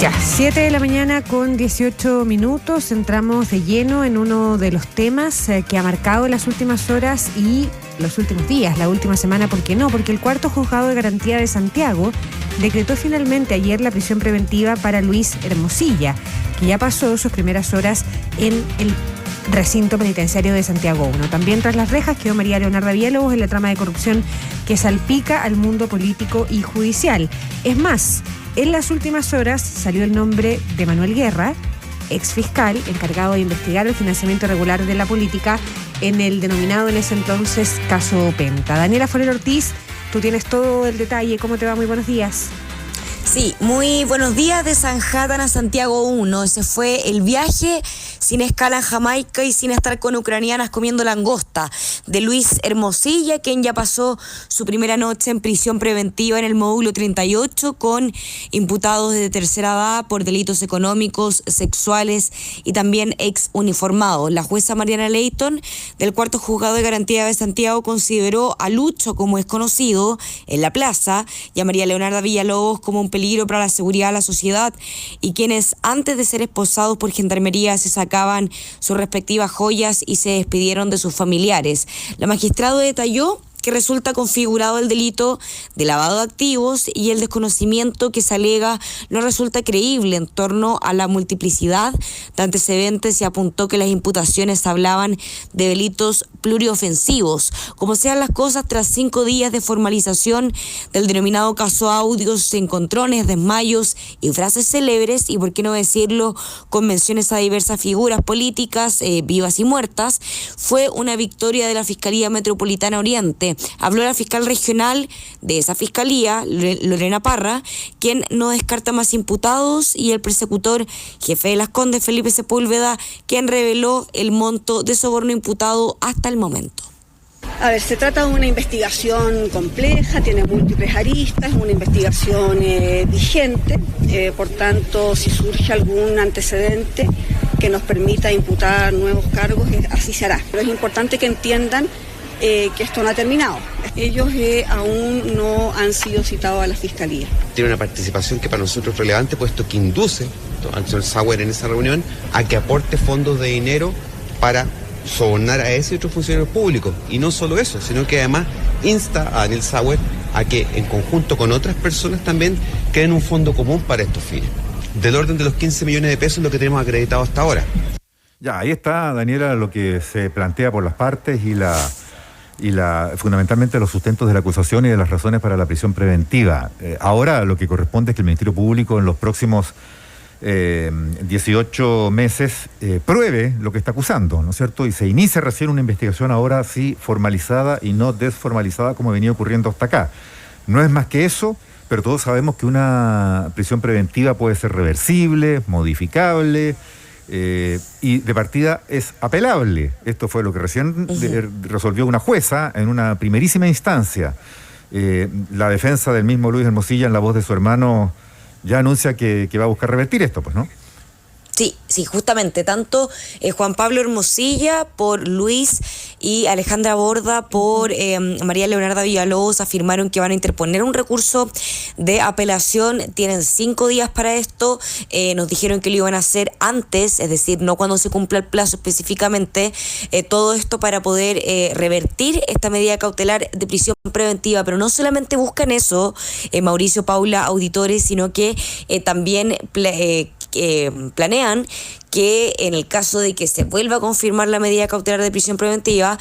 Ya, 7 de la mañana con 18 minutos, entramos de lleno en uno de los temas que ha marcado las últimas horas y los últimos días, la última semana. ¿Por qué no? Porque el cuarto juzgado de garantía de Santiago decretó finalmente ayer la prisión preventiva para Luis Hermosilla, que ya pasó sus primeras horas en el recinto penitenciario de Santiago 1. También tras las rejas quedó María Leonarda Villalobos en la trama de corrupción que salpica al mundo político y judicial. Es más, en las últimas horas salió el nombre de Manuel Guerra, exfiscal encargado de investigar el financiamiento irregular de la política en el denominado en ese entonces caso Penta. Daniela Forero Ortiz, tú tienes todo el detalle. ¿Cómo te va? Muy buenos días. Sí, muy buenos días. De Sanhattan a Santiago 1. Ese fue el viaje sin escala en Jamaica y sin estar con ucranianas comiendo langosta de Luis Hermosilla, quien ya pasó su primera noche en prisión preventiva en el módulo 38 con imputados de tercera edad por delitos económicos, sexuales y también ex uniformados. La jueza Mariana Leighton del cuarto juzgado de garantía de Santiago consideró a Lucho, como es conocido en la plaza, y a María Leonarda Villalobos como un peligro para la seguridad de la sociedad, y quienes antes de ser esposados por gendarmería se sacaban sus respectivas joyas y se despidieron de sus familiares. La magistrada detalló que resulta configurado el delito de lavado de activos y el desconocimiento que se alega no resulta creíble en torno a la multiplicidad de antecedentes y apuntó que las imputaciones hablaban de delitos pluriofensivos. Como sean las cosas, tras 5 días de formalización del denominado caso Audios, encontrones, desmayos y frases célebres, y por qué no decirlo, con menciones a diversas figuras políticas, vivas y muertas, fue una victoria de la Fiscalía Metropolitana Oriente. Habló la fiscal regional de esa fiscalía, Lorena Parra, quien no descarta más imputados, y el persecutor jefe de Las Condes, Felipe Sepúlveda, quien reveló el monto de soborno imputado hasta el momento. A ver, se trata de una investigación compleja, tiene múltiples aristas, una investigación vigente, por tanto, si surge algún antecedente que nos permita imputar nuevos cargos, así se hará. Pero es importante que entiendan que esto no ha terminado. Ellos aún no han sido citados a la Fiscalía. Tiene una participación que para nosotros es relevante, puesto que induce al señor Sauer en esa reunión a que aporte fondos de dinero para sobornar a ese y otros funcionarios públicos. Y no solo eso, sino que además insta a Daniel Sauer a que en conjunto con otras personas también creen un fondo común para estos fines. Del orden de los 15 millones de pesos lo que tenemos acreditado hasta ahora. Ya, ahí está, Daniela, lo que se plantea por las partes y fundamentalmente los sustentos de la acusación y de las razones para la prisión preventiva. Ahora lo que corresponde es que el Ministerio Público en los próximos 18 meses pruebe lo que está acusando, ¿no es cierto? Y se inicia recién una investigación ahora sí formalizada y no desformalizada como venía ocurriendo hasta acá. No es más que eso, pero todos sabemos que una prisión preventiva puede ser reversible, modificable, y de partida es apelable. Esto fue lo que recién resolvió una jueza en una primerísima instancia. La defensa del mismo Luis Hermosilla, en la voz de su hermano, ya anuncia que va a buscar revertir esto, pues, ¿no? Sí, justamente, tanto Juan Pablo Hermosilla por Luis y Alejandra Borda por María Leonarda Villalobos afirmaron que van a interponer un recurso de apelación. Tienen 5 días para esto. Nos dijeron que lo iban a hacer antes, es decir, no cuando se cumpla el plazo específicamente. Todo esto para poder revertir esta medida cautelar de prisión preventiva. Pero no solamente buscan eso, Mauricio, Paula, auditores, sino que también planean que en el caso de que se vuelva a confirmar la medida cautelar de prisión preventiva,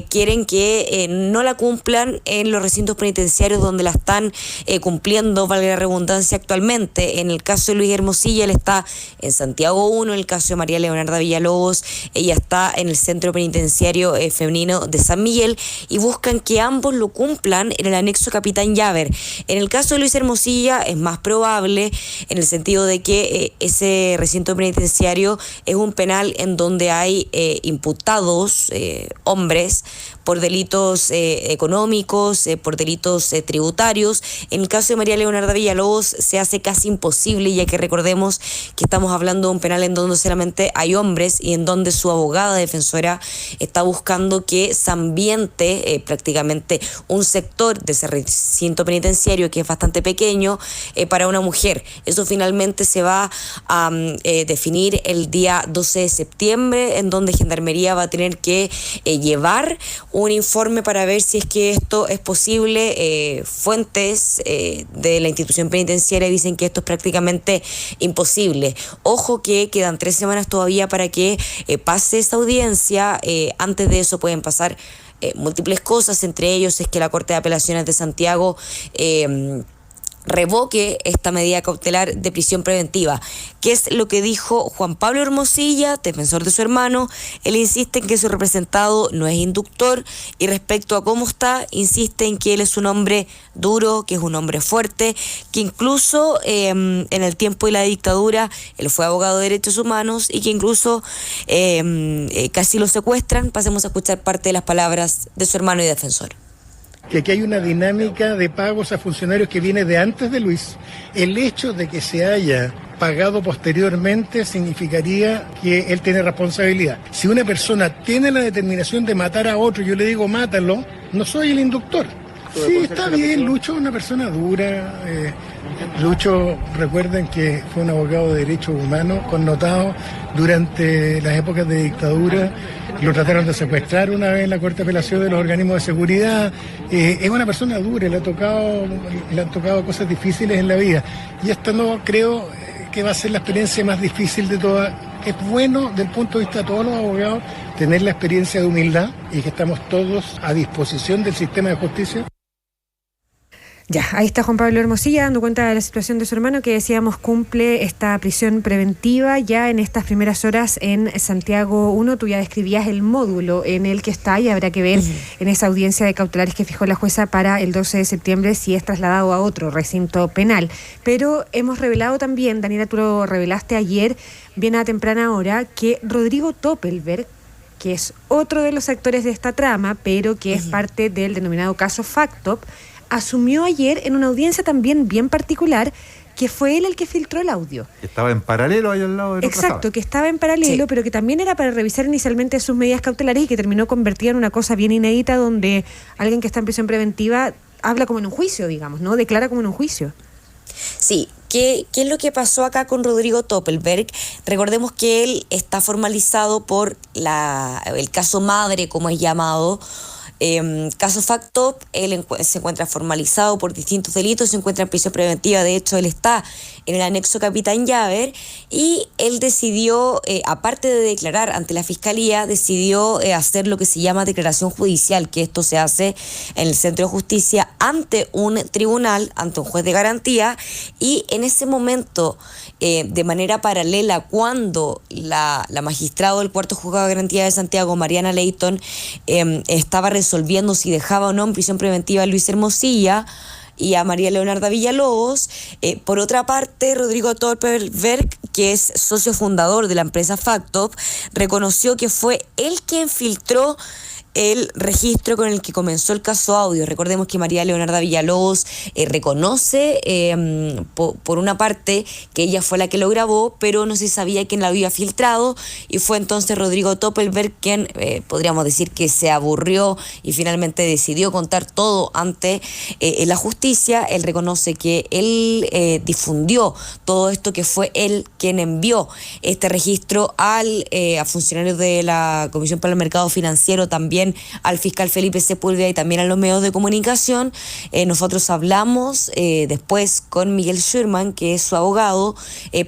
quieren que no la cumplan en los recintos penitenciarios donde la están cumpliendo, valga la redundancia, actualmente. En el caso de Luis Hermosilla, él está en Santiago 1, en el caso de María Leonarda Villalobos, ella está en el centro penitenciario femenino de San Miguel, y buscan que ambos lo cumplan en el anexo Capitán Llaver. En el caso de Luis Hermosilla es más probable, en el sentido de que ese recinto penitenciario penitenciario es un penal en donde hay imputados, hombres, por delitos económicos, por delitos tributarios. En el caso de María Leonarda Villalobos se hace casi imposible, ya que recordemos que estamos hablando de un penal en donde solamente hay hombres y en donde su abogada defensora está buscando que se ambiente prácticamente un sector de ese recinto penitenciario que es bastante pequeño para una mujer. Eso finalmente se va a definir el día 12 de septiembre, en donde Gendarmería va a tener que llevar un informe para ver si es que esto es posible. Fuentes de la institución penitenciaria dicen que esto es prácticamente imposible. Ojo que quedan 3 semanas todavía para que pase esa audiencia. Antes de eso pueden pasar múltiples cosas, entre ellos es que la Corte de Apelaciones de Santiago revoque esta medida cautelar de prisión preventiva. ¿Qué es lo que dijo Juan Pablo Hermosilla, defensor de su hermano? Él insiste en que su representado no es inductor y respecto a cómo está, insiste en que él es un hombre duro, que es un hombre fuerte, que incluso en el tiempo de la dictadura él fue abogado de derechos humanos y que incluso casi lo secuestran. Pasemos a escuchar parte de las palabras de su hermano y defensor. Que aquí hay una dinámica de pagos a funcionarios que viene de antes de Luis. El hecho de que se haya pagado posteriormente significaría que él tiene responsabilidad. Si una persona tiene la determinación de matar a otro, yo le digo mátalo, no soy el inductor. Sí, está bien, Lucho es una persona dura. Lucho, recuerden que fue un abogado de derechos humanos connotado durante las épocas de dictadura. Lo trataron de secuestrar una vez en la Corte de Apelación de los organismos de seguridad. Es una persona dura, le han tocado cosas difíciles en la vida. Y esto no creo que va a ser la experiencia más difícil de todas. Es bueno, desde el punto de vista de todos los abogados, tener la experiencia de humildad y que estamos todos a disposición del sistema de justicia. Ya, ahí está Juan Pablo Hermosilla dando cuenta de la situación de su hermano, que decíamos cumple esta prisión preventiva ya en estas primeras horas en Santiago 1. Tú ya describías el módulo en el que está y habrá que ver en esa audiencia de cautelares que fijó la jueza para el 12 de septiembre si es trasladado a otro recinto penal. Pero hemos revelado también, Daniela, tú lo revelaste ayer, bien a temprana hora, que Rodrigo Toppelberg, que es otro de los actores de esta trama, pero que es parte del denominado caso FACTOP, asumió ayer en una audiencia también bien particular, que fue él el que filtró el audio. Estaba en paralelo ahí al lado de Exacto, que estaba en paralelo, sí, pero que también era para revisar inicialmente sus medidas cautelares y que terminó convertida en una cosa bien inédita, donde alguien que está en prisión preventiva habla como en un juicio, digamos, ¿no? Declara como en un juicio. Sí. ¿Qué es lo que pasó acá con Rodrigo Toppelberg? Recordemos que él está formalizado por el caso madre, como es llamado, caso FACTOP. Él se encuentra formalizado por distintos delitos, se encuentra en prisión preventiva. De hecho, él está en el anexo Capitán Llaver y él decidió, aparte de declarar ante la Fiscalía, decidió hacer lo que se llama declaración judicial, que esto se hace en el Centro de Justicia ante un tribunal, ante un juez de garantía, y en ese momento, de manera paralela, cuando la magistrado del Cuarto Juzgado de Garantía de Santiago, Mariana Leighton, estaba resolviendo si dejaba o no en prisión preventiva a Luis Hermosilla y a María Leonarda Villalobos. Por otra parte, Rodrigo Toppelberg, que es socio fundador de la empresa FACTOP, reconoció que fue él quien filtró el registro con el que comenzó el caso audio. Recordemos que María Leonarda Villalobos reconoce por una parte que ella fue la que lo grabó, pero no se sabía quién la había filtrado, y fue entonces Rodrigo Toppelberg quien podríamos decir que se aburrió y finalmente decidió contar todo ante la justicia. Él reconoce que él difundió todo esto, que fue él quien envió este registro a funcionarios de la Comisión para el Mercado Financiero, también al fiscal Felipe Sepúlveda y también a los medios de comunicación. Nosotros hablamos después con Miguel Schurman, que es su abogado.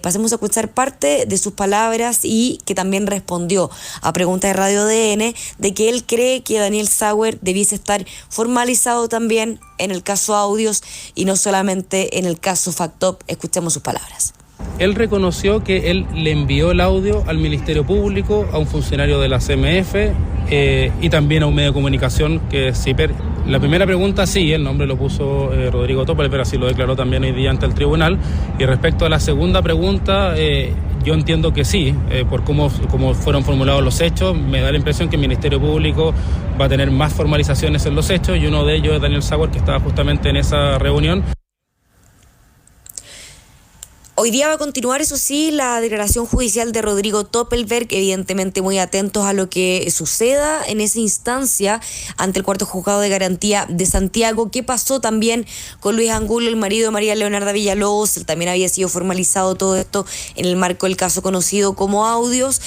Pasemos a escuchar parte de sus palabras, y que también respondió a preguntas de Radio ADN de que él cree que Daniel Sauer debiese estar formalizado también en el caso audios y no solamente en el caso FACTOP. Escuchemos sus palabras. Él reconoció que él le envió el audio al Ministerio Público, a un funcionario de la CMF y también a un medio de comunicación que es CIPER. La primera pregunta, sí, el nombre lo puso Rodrigo Toppelberg, pero así lo declaró también hoy día ante el tribunal. Y respecto a la segunda pregunta, Yo entiendo que sí, por cómo fueron formulados los hechos, me da la impresión que el Ministerio Público va a tener más formalizaciones en los hechos, y uno de ellos es Daniel Sauer, que estaba justamente en esa reunión. Hoy día va a continuar, eso sí, la declaración judicial de Rodrigo Toppelberg, evidentemente muy atentos a lo que suceda en esa instancia ante el cuarto juzgado de garantía de Santiago. ¿Qué pasó también con Luis Angulo, el marido de María Leonarda Villalobos? También había sido formalizado todo esto en el marco del caso conocido como Audios.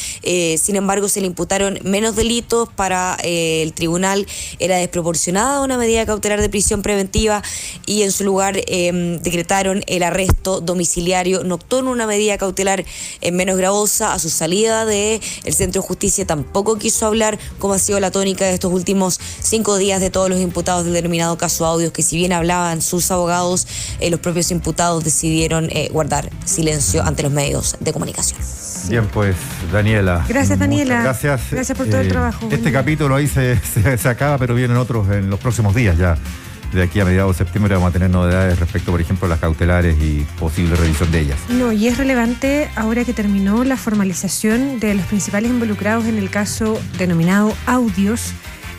Sin embargo, se le imputaron menos delitos. Para el tribunal era desproporcionada una medida cautelar de prisión preventiva, y en su lugar decretaron el arresto domiciliario nocturno, una medida cautelar menos gravosa. A su salida del Centro de Justicia tampoco quiso hablar, como ha sido la tónica de estos últimos 5 días de todos los imputados del denominado caso Audios, que si bien hablaban sus abogados, los propios imputados decidieron guardar silencio ante los medios de comunicación. Bien, pues, Daniela. Gracias, Daniela. Gracias. Gracias por todo el trabajo. Este capítulo ahí se acaba, pero vienen otros en los próximos días ya. De aquí a mediados de septiembre vamos a tener novedades respecto, por ejemplo, a las cautelares y posible revisión de ellas. No, y es relevante ahora que terminó la formalización de los principales involucrados en el caso denominado Audios,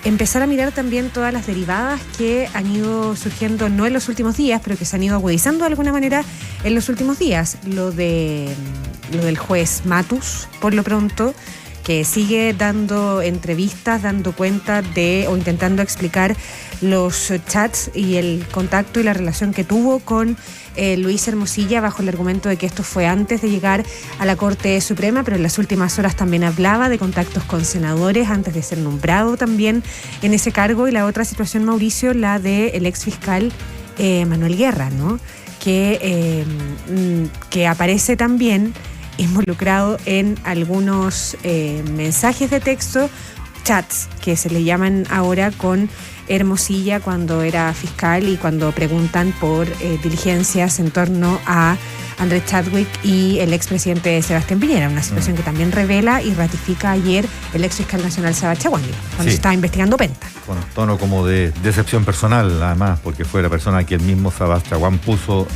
empezar a mirar también todas las derivadas que han ido surgiendo, no en los últimos días, pero que se han ido agudizando de alguna manera en los últimos días. Lo del juez Matus, por lo pronto, que sigue dando entrevistas, dando cuenta de o intentando explicar los chats y el contacto y la relación que tuvo con Luis Hermosilla, bajo el argumento de que esto fue antes de llegar a la Corte Suprema, pero en las últimas horas también hablaba de contactos con senadores antes de ser nombrado también en ese cargo. Y la otra situación, Mauricio, la del exfiscal Manuel Guerra, ¿no? Que aparece también involucrado en algunos mensajes de texto, chats, que se le llaman ahora, con Hermosilla cuando era fiscal y cuando preguntan por diligencias en torno a Andrés Chadwick y el expresidente Sebastián Piñera, una situación que también revela y ratifica ayer el exfiscal nacional Saba Chaguán, cuando se estaba investigando Penta. Con tono como de decepción personal, además, porque fue la persona que el mismo Saba Chaguán puso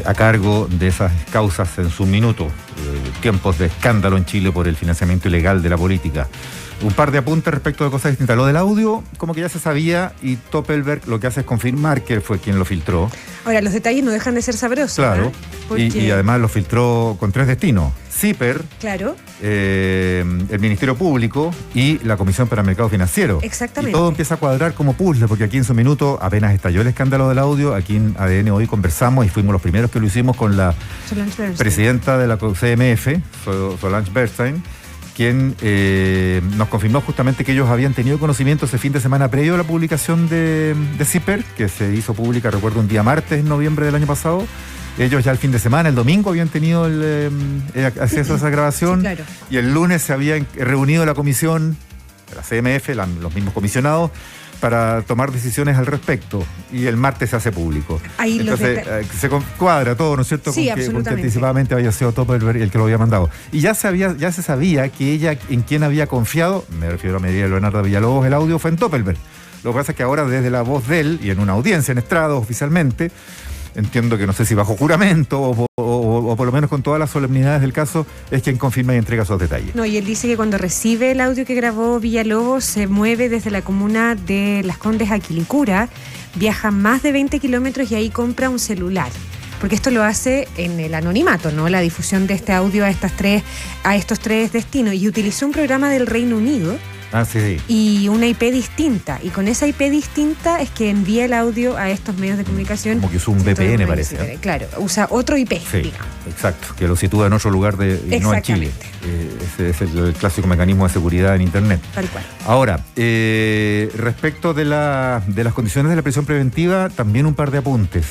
a cargo de esas causas en su minuto, tiempos de escándalo en Chile por el financiamiento ilegal de la política. Un par de apuntes respecto de cosas distintas. Lo del audio, como que ya se sabía, y Toppelberg lo que hace es confirmar que él fue quien lo filtró. Ahora, los detalles no dejan de ser sabrosos. Claro, porque... y además lo filtró con 3 destinos. CIPER, claro, el Ministerio Público y la Comisión para el Mercado Financiero. Exactamente. Y todo empieza a cuadrar como puzzle, porque aquí en su minuto apenas estalló el escándalo del audio. Aquí en ADN hoy conversamos y fuimos los primeros que lo hicimos con la presidenta de la CMF, Solange Bernstein, quien nos confirmó justamente que ellos habían tenido conocimiento ese fin de semana previo a la publicación de CIPER, que se hizo pública, recuerdo, un día martes, en noviembre del año pasado. Ellos ya el fin de semana, el domingo, habían tenido el acceso a esa grabación. Sí, claro. Y el lunes se habían reunido la comisión, la CMF, los mismos comisionados, para tomar decisiones al respecto, y el martes se hace público. Ahí entonces se cuadra todo, ¿no es cierto? Sí, porque anticipadamente había sido Toppelberg el que lo había mandado. Y ya se sabía que ella, en quien había confiado, me refiero a María Leonarda Villalobos, el audio fue en Toppelberg. Lo que pasa es que ahora, desde la voz de él, y en una audiencia en estrado oficialmente, entiendo que no sé si bajo juramento o por lo menos con todas las solemnidades del caso, es quien confirma y entrega esos detalles. No, y él dice que cuando recibe el audio que grabó Villalobos, se mueve desde la comuna de Las Condes a Quilicura, viaja más de 20 kilómetros y ahí compra un celular. Porque esto lo hace en el anonimato, ¿no? La difusión de este audio a estos tres destinos. Y utilizó un programa del Reino Unido. Ah, sí. Y una IP distinta. Y con esa IP distinta es que envía el audio a estos medios de comunicación. Como que usa un VPN, parece. Claro, usa otro IP, sí, digamos. Exacto, que lo sitúa en otro lugar y no en Chile. Ese es el clásico mecanismo de seguridad en Internet. Tal cual. Ahora, respecto de las condiciones de la prisión preventiva, también un par de apuntes.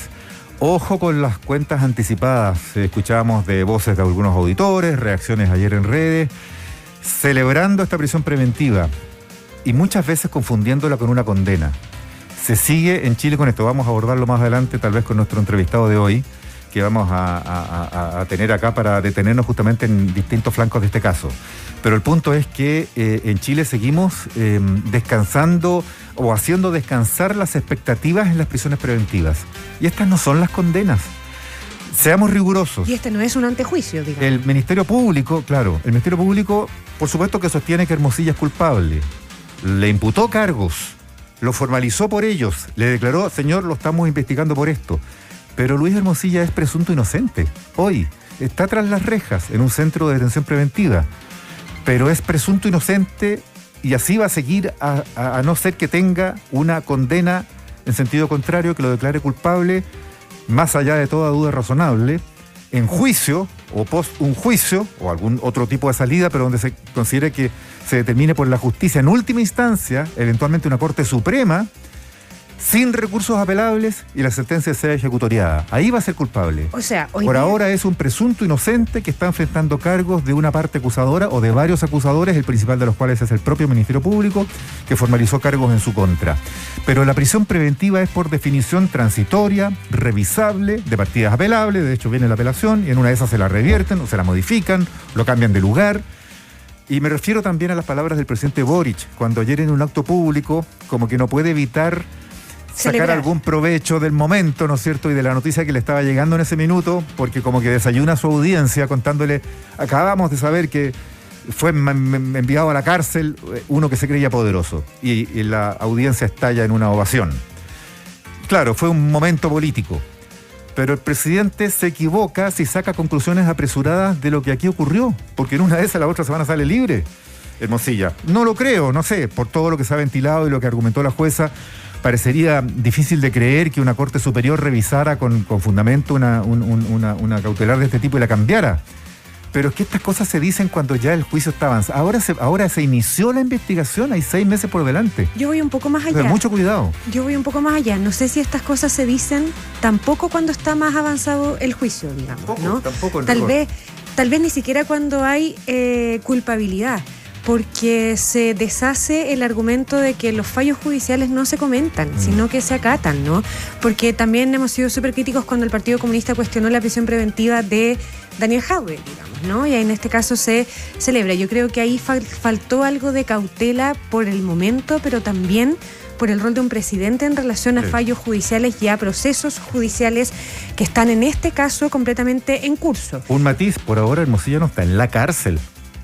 Ojo con las cuentas anticipadas. Escuchábamos de voces de algunos auditores, reacciones ayer en redes, celebrando esta prisión preventiva y muchas veces confundiéndola con una condena. Se sigue en Chile con esto, vamos a abordarlo más adelante, tal vez con nuestro entrevistado de hoy, que vamos a tener acá para detenernos justamente en distintos flancos de este caso. Pero el punto es que en Chile seguimos descansando o haciendo descansar las expectativas en las prisiones preventivas. Y estas no son las condenas. Seamos rigurosos. Y este no es un antejuicio, digamos. El Ministerio Público, claro, el Ministerio Público, por supuesto que sostiene que Hermosilla es culpable. Le imputó cargos, lo formalizó por ellos, le declaró, señor, lo estamos investigando por esto. Pero Luis Hermosilla es presunto inocente. Hoy está tras las rejas en un centro de detención preventiva. Pero es presunto inocente y así va a seguir a no ser que tenga una condena en sentido contrario, que lo declare culpable, más allá de toda duda razonable, en juicio o post un juicio o algún otro tipo de salida, pero donde se considere que se determine por la justicia en última instancia, eventualmente una Corte Suprema, sin recursos apelables y la sentencia sea ejecutoriada. Ahí va a ser culpable. O sea, por ahora es un presunto inocente que está enfrentando cargos de una parte acusadora o de varios acusadores, el principal de los cuales es el propio Ministerio Público, que formalizó cargos en su contra. Pero la prisión preventiva es por definición transitoria, revisable, de partidas apelables, de hecho viene la apelación y en una de esas se la revierten o se la modifican, lo cambian de lugar. Y me refiero también a las palabras del presidente Boric, cuando ayer en un acto público, como que no puede evitar sacar algún provecho del momento, ¿no es cierto? Y de la noticia que le estaba llegando en ese minuto, porque como que desayuna a su audiencia contándole, acabamos de saber que fue enviado a la cárcel uno que se creía poderoso. Y la audiencia estalla en una ovación. Claro, fue un momento político. Pero el presidente se equivoca si saca conclusiones apresuradas de lo que aquí ocurrió, porque en una de esas la otra semana sale libre, Hermosilla. No lo creo, no sé, por todo lo que se ha ventilado y lo que argumentó la jueza, parecería difícil de creer que una Corte Superior revisara con fundamento una cautelar de este tipo y la cambiara. Pero es que estas cosas se dicen cuando ya el juicio está avanzado. Ahora se inició la investigación, hay 6 meses por delante. Yo voy un poco más allá. Pero mucho cuidado. Yo voy un poco más allá. No sé si estas cosas se dicen tampoco cuando está más avanzado el juicio, digamos, ¿no? Tampoco tal vez ni siquiera cuando hay culpabilidad, porque se deshace el argumento de que los fallos judiciales no se comentan, sino que se acatan, ¿no? Porque también hemos sido súper críticos cuando el Partido Comunista cuestionó la prisión preventiva de Daniel Jadwe, digamos, ¿no? Y en este caso se celebra. Yo creo que ahí faltó algo de cautela por el momento, pero también por el rol de un presidente en relación a fallos judiciales y a procesos judiciales que están en este caso completamente en curso. Un matiz, por ahora Hermosilla no está en la cárcel.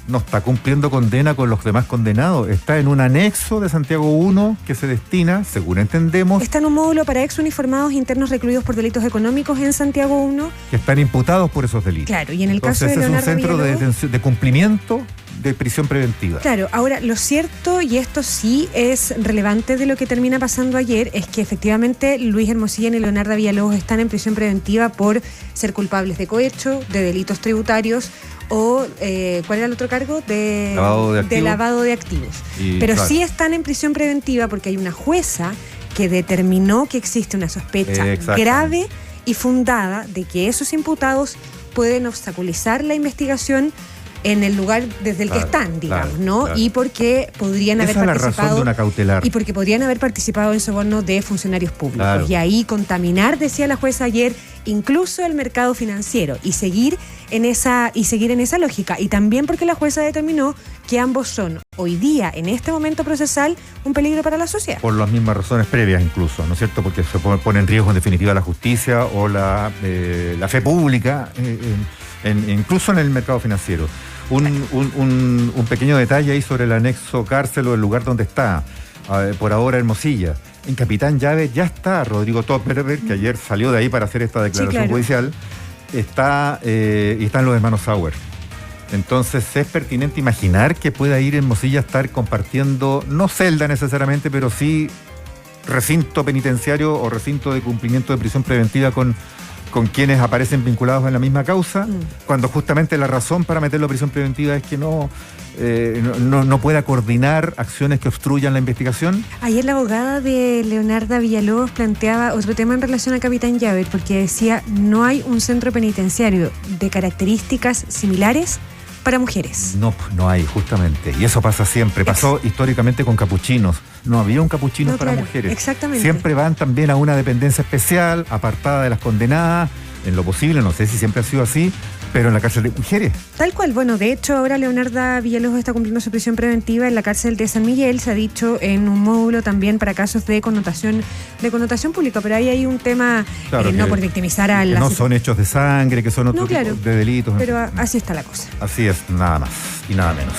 No está cumpliendo condena con los demás condenados. Está en un anexo de Santiago 1 que se destina, según entendemos... Está en un módulo para exuniformados internos recluidos por delitos económicos en Santiago 1. Que están imputados por esos delitos. Claro, y en el caso de Leonardo Villalobos... Entonces es un centro de cumplimiento de prisión preventiva. Claro, ahora lo cierto, y esto sí es relevante de lo que termina pasando ayer, es que efectivamente Luis Hermosilla y Leonardo Villalobos están en prisión preventiva por ser culpables de cohecho, de delitos tributarios, o ¿cuál era el otro cargo? De lavado de activos. Pero claro, sí están en prisión preventiva porque hay una jueza que determinó que existe una sospecha grave y fundada de que esos imputados pueden obstaculizar la investigación en el lugar desde el que están, digamos, ¿no? Claro. Y porque podrían haber participado. Esa es la razón de una cautelar. Y porque podrían haber participado en soborno de funcionarios públicos. Claro. Y ahí contaminar, decía la jueza ayer, incluso el mercado financiero y seguir en esa lógica. Y también porque la jueza determinó que ambos son hoy día, en este momento procesal, un peligro para la sociedad. Por las mismas razones previas incluso, ¿no es cierto? Porque se pone en riesgo en definitiva la justicia o la fe pública, incluso en el mercado financiero. Un pequeño detalle ahí sobre el anexo cárcel o el lugar donde está, por ahora Hermosilla. En Capitán Llave ya está Rodrigo Topperberg, que ayer salió de ahí para hacer esta declaración judicial, y están los hermanos Sauer. Entonces es pertinente imaginar que pueda ir Hermosilla a estar compartiendo, no celda necesariamente, pero sí recinto penitenciario o recinto de cumplimiento de prisión preventiva con quienes aparecen vinculados en la misma causa, cuando justamente la razón para meterlo a prisión preventiva es que no pueda coordinar acciones que obstruyan la investigación. Ayer la abogada de Leonardo Villalobos planteaba otro tema en relación a Capitán Llave, porque decía, no hay un centro penitenciario de características similares para mujeres. No hay, justamente. Y eso pasa siempre. Pasó históricamente con capuchinos. No había un capuchino para mujeres. Exactamente. Siempre van también a una dependencia especial, apartada de las condenadas, en lo posible, no sé si siempre ha sido así, Pero en la cárcel de mujeres. Tal cual. Bueno, de hecho, ahora Leonarda Villalobos está cumpliendo su prisión preventiva en la cárcel de San Miguel. Se ha dicho en un módulo también para casos de connotación pública. Pero ahí hay un tema, Claro, no por victimizar a la... no son hechos de sangre, que son otro No, claro, tipo de delitos. pero así está la cosa. Así es, nada más y nada menos.